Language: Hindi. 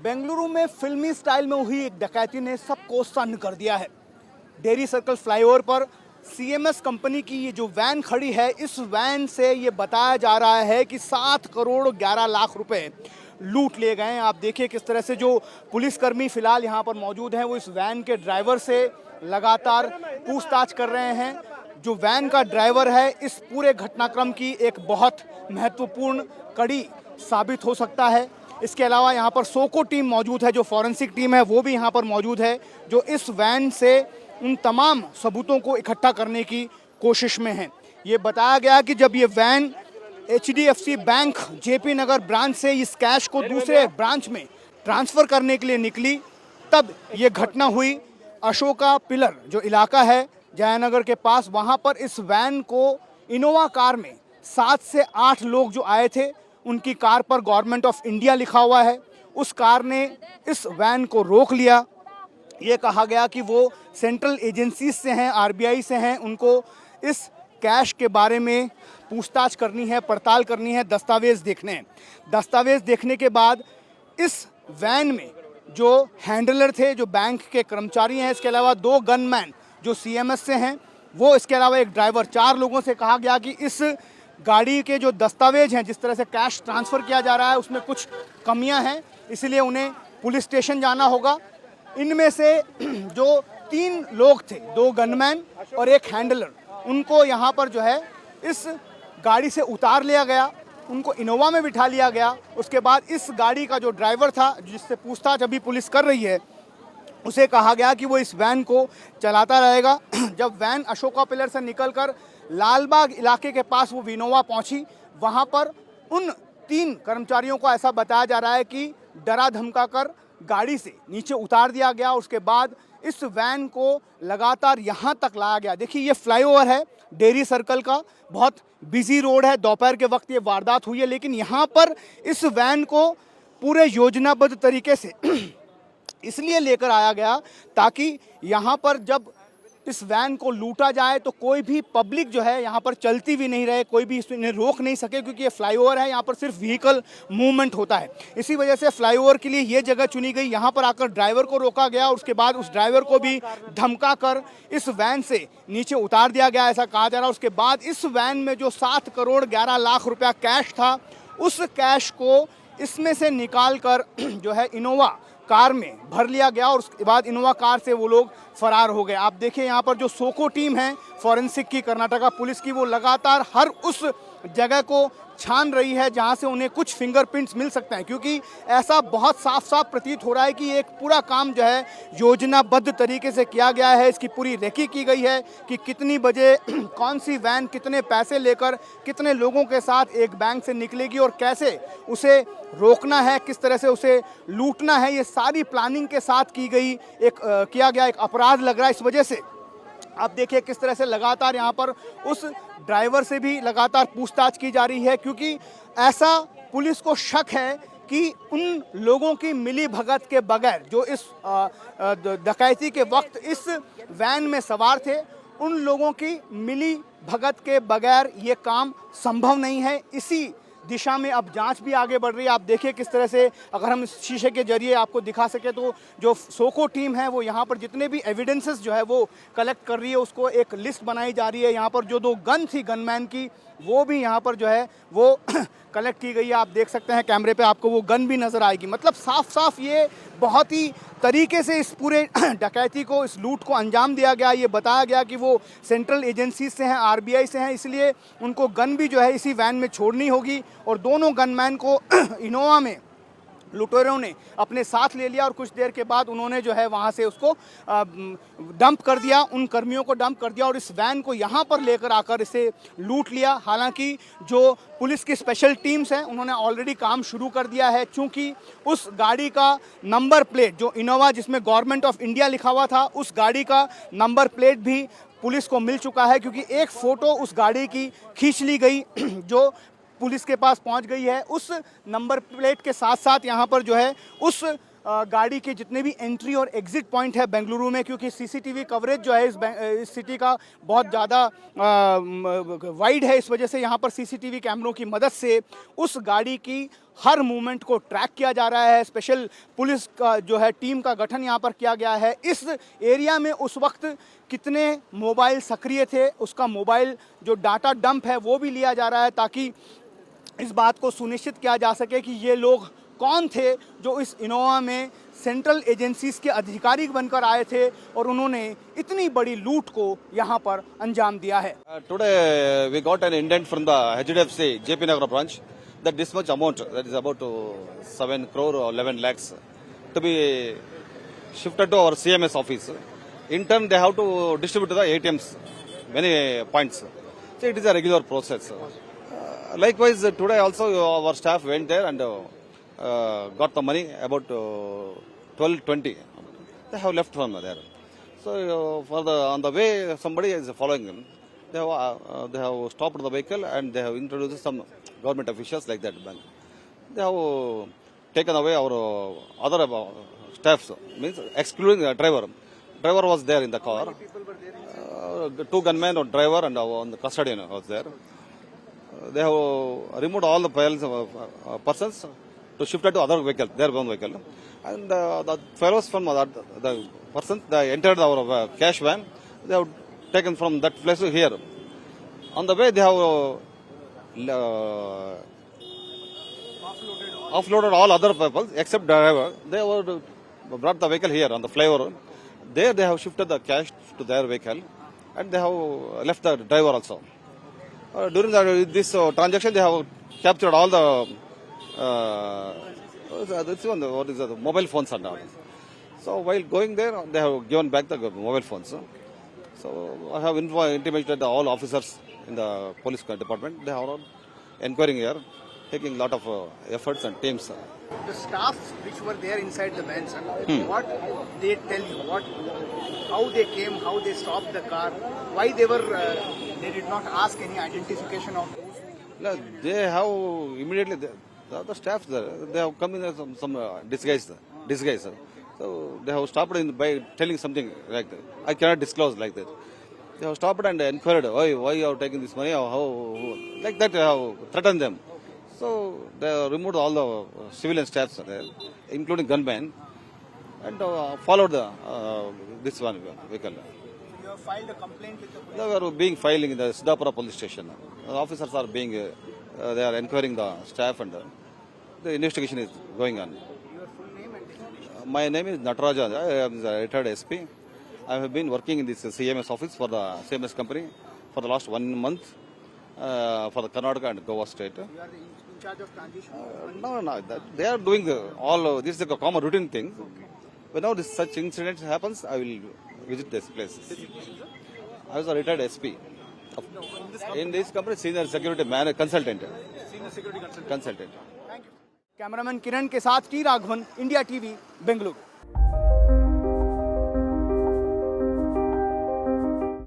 बेंगलुरु में फिल्मी स्टाइल में हुई एक डकैती ने सबको सन्न कर दिया है। डेरी सर्कल फ्लाईओवर पर सीएमएस कंपनी की ये जो वैन खड़ी है, इस वैन से ये बताया जा रहा है कि 7 करोड़ 11 लाख रुपए लूट लिए गए हैं। आप देखिए किस तरह से जो पुलिसकर्मी फिलहाल यहाँ पर मौजूद हैं, वो इस वैन के ड्राइवर से लगातार पूछताछ कर रहे हैं। जो वैन का ड्राइवर है, इस पूरे घटनाक्रम की एक बहुत महत्वपूर्ण कड़ी साबित हो सकता है। इसके अलावा यहाँ पर सोको टीम मौजूद है, जो फॉरेंसिक टीम है वो भी यहाँ पर मौजूद है, जो इस वैन से उन तमाम सबूतों को इकट्ठा करने की कोशिश में है। ये बताया गया कि जब ये वैन HDFC बैंक JP नगर ब्रांच से इस कैश को दूसरे ब्रांच में ट्रांसफ़र करने के लिए निकली, तब ये घटना हुई। अशोका पिलर जो इलाका है जयनगर के पास, वहाँ पर इस वैन को इनोवा कार में 7 से 8 लोग जो आए थे, उनकी कार पर गवर्नमेंट ऑफ इंडिया लिखा हुआ है। उस कार ने इस वैन को रोक लिया। ये कहा गया कि वो सेंट्रल एजेंसीज से हैं, RBI से हैं, उनको इस कैश के बारे में पूछताछ करनी है, पड़ताल करनी है, दस्तावेज देखने हैं। दस्तावेज देखने के बाद इस वैन में जो हैंडलर थे, जो बैंक के कर्मचारी हैं, इसके अलावा 2 गनमैन जो CMS से हैं, वो इसके अलावा एक ड्राइवर, 4 लोगों से कहा गया कि इस गाड़ी के जो दस्तावेज हैं, जिस तरह से कैश ट्रांसफ़र किया जा रहा है, उसमें कुछ कमियां हैं, इसलिए उन्हें पुलिस स्टेशन जाना होगा। इनमें से जो 3 लोग थे, 2 गनमैन और एक हैंडलर, उनको यहाँ पर जो है इस गाड़ी से उतार लिया गया, उनको इनोवा में बिठा लिया गया। उसके बाद इस गाड़ी का जो ड्राइवर था, जिससे पूछताछ अभी पुलिस कर रही है, उसे कहा गया कि वो इस वैन को चलाता रहेगा। जब वैन अशोका पिलर से निकलकर लालबाग इलाके के पास वो विनोवा पहुंची, वहां पर उन 3 कर्मचारियों को ऐसा बताया जा रहा है कि डरा धमका कर गाड़ी से नीचे उतार दिया गया। उसके बाद इस वैन को लगातार यहाँ तक लाया गया। देखिए, ये फ्लाईओवर है डेरी सर्कल का, बहुत बिजी रोड है, दोपहर के वक्त ये वारदात हुई है, लेकिन यहाँ पर इस वैन को पूरे योजनाबद्ध तरीके से इसलिए लेकर आया गया ताकि यहाँ पर जब इस वैन को लूटा जाए तो कोई भी पब्लिक जो है यहाँ पर चलती भी नहीं रहे, कोई भी इन्हें रोक नहीं सके, क्योंकि ये फ्लाईओवर है, यहाँ पर सिर्फ व्हीकल मूवमेंट होता है। इसी वजह से फ्लाईओवर के लिए ये जगह चुनी गई। यहाँ पर आकर ड्राइवर को रोका गया, उसके बाद उस ड्राइवर को भी धमका कर इस वैन से नीचे उतार दिया गया, ऐसा कहा जा रहा है। उसके बाद इस वैन में जो 7 करोड़ 11 लाख रुपया कैश था, उस कैश को इसमें से निकाल कर जो है इनोवा कार में भर लिया गया और उसके बाद इनोवा कार से वो लोग फरार हो गए। आप देखिए यहाँ पर जो सोको टीम है फॉरेंसिक की, कर्नाटका पुलिस की, वो लगातार हर उस जगह को छान रही है जहाँ से उन्हें कुछ फिंगरप्रिंट्स मिल सकते हैं, क्योंकि ऐसा बहुत साफ साफ प्रतीत हो रहा है कि एक पूरा काम जो है योजनाबद्ध तरीके से किया गया है। इसकी पूरी रेकी की गई है कि कितनी बजे कौन सी वैन कितने पैसे लेकर कितने लोगों के साथ एक बैंक से निकलेगी और कैसे उसे रोकना है, किस तरह से उसे लूटना है। ये सारी प्लानिंग के साथ की गई किया गया एक अपराध लग रहा है। इस वजह से आप देखिए किस तरह से लगातार यहाँ पर उस ड्राइवर से भी लगातार पूछताछ की जा रही है, क्योंकि ऐसा पुलिस को शक है कि उन लोगों की मिली भगत के बगैर जो इस डकैती के वक्त इस वैन में सवार थे, उन लोगों की मिली भगत के बगैर ये काम संभव नहीं है। इसी दिशा में अब जांच भी आगे बढ़ रही है। आप देखिए किस तरह से, अगर हम इस शीशे के जरिए आपको दिखा सके तो जो सोको टीम है वो यहाँ पर जितने भी एविडेंसेस जो है वो कलेक्ट कर रही है, उसको एक लिस्ट बनाई जा रही है। यहाँ पर जो 2 गन थी गनमैन की, वो भी यहाँ पर जो है वो कलेक्ट की गई है। आप देख सकते हैं कैमरे पे, आपको वो गन भी नज़र आएगी। मतलब साफ साफ ये बहुत ही तरीके से इस पूरे डकैती को, इस लूट को अंजाम दिया गया। ये बताया गया कि वो सेंट्रल एजेंसी से हैं, RBI से हैं, इसलिए उनको गन भी जो है इसी वैन में छोड़नी होगी। और दोनों गनमैन को इनोवा में लुटेरों ने अपने साथ ले लिया और कुछ देर के बाद उन्होंने जो है वहाँ से उसको डंप कर दिया, उन कर्मियों को डंप कर दिया और इस वैन को यहाँ पर लेकर आकर इसे लूट लिया। हालांकि जो पुलिस की स्पेशल टीम्स हैं उन्होंने ऑलरेडी काम शुरू कर दिया है, चूँकि उस गाड़ी का नंबर प्लेट जो इनोवा जिसमें गवर्नमेंट ऑफ इंडिया लिखा हुआ था, उस गाड़ी का नंबर प्लेट भी पुलिस को मिल चुका है, क्योंकि एक फ़ोटो उस गाड़ी की खींच ली गई जो पुलिस के पास पहुंच गई है। उस नंबर प्लेट के साथ साथ यहाँ पर जो है उस गाड़ी के जितने भी एंट्री और एग्जिट पॉइंट है बेंगलुरु में, क्योंकि सीसीटीवी कवरेज जो है इस सिटी का बहुत ज़्यादा वाइड है, इस वजह से यहाँ पर सीसीटीवी कैमरों की मदद से उस गाड़ी की हर मूवमेंट को ट्रैक किया जा रहा है। स्पेशल पुलिस का जो है टीम का गठन यहाँ पर किया गया है। इस एरिया में उस वक्त कितने मोबाइल सक्रिय थे, उसका मोबाइल जो डाटा डंप है वो भी लिया जा रहा है, ताकि इस बात को सुनिश्चित किया जा सके कि ये लोग कौन थे जो इस इनोवा में सेंट्रल एजेंसीज के अधिकारी बनकर आए थे और उन्होंने इतनी बड़ी लूट को यहाँ पर अंजाम दिया है। Today we got an indent from the HDFC JP Nagar branch that this much amount, that is about 7 crore or 11 lakhs, to be shifted to our CMS office. In turn, they have to distribute to the ATMs, many points. So it is a regular process. Likewise, today also our staff went there and got the money about 12:20. They have left from there. So on the way, somebody is following them. They have stopped the vehicle and they have introduced some government officials like that bank. They have taken away our other staffs, means excluding the driver. Driver was there in the car. Two gunmen, or driver and on the custodian was there. They have removed all the persons to shift it to other vehicle, their own vehicle. And the fellows from the persons, they entered our cash van. They have taken from that place to here. On the way, they have offloaded all other people except driver. They have brought the vehicle here on the flyover. There they have shifted the cash to their vehicle and they have left the driver also. During this transaction, they have captured all the mobile phones and all. So while going there, they have given back the mobile phones. So I have intimated all officers in the police department. They are all inquiring here, taking a lot of efforts and teams. The staff which were there inside the vans, what they tell you, how they came, how they stopped the car, why they did not ask any identification of those? No, they have immediately the staff there. They have come in some disguise. So they have stopped by telling something like that. I cannot disclose like that. They have stopped and inquired why you have taken this money or how, like that. They have threatened them. So they have removed all the civilian staffs there, including gunmen, and followed this one vehicle. You have filed a complaint with the police? They were being filing in the Siddhapura police station. The officers are being, they are inquiring the staff and the investigation is going on. Your full name and designation? My name is Nataraja. I am a retired SP. I have been working in this CMS office for the CMS company for the last 1 month for the Karnataka and Goa state. You are in charge of transition? No. They are doing all, this is a common routine thing. Whenever such incidents happens, I will visit these places. I was a retired SP. In this company, senior security consultant. Senior security Consultant. Thank you. Cameraman Kiran के साथ T Raghavan, India TV, Bengaluru.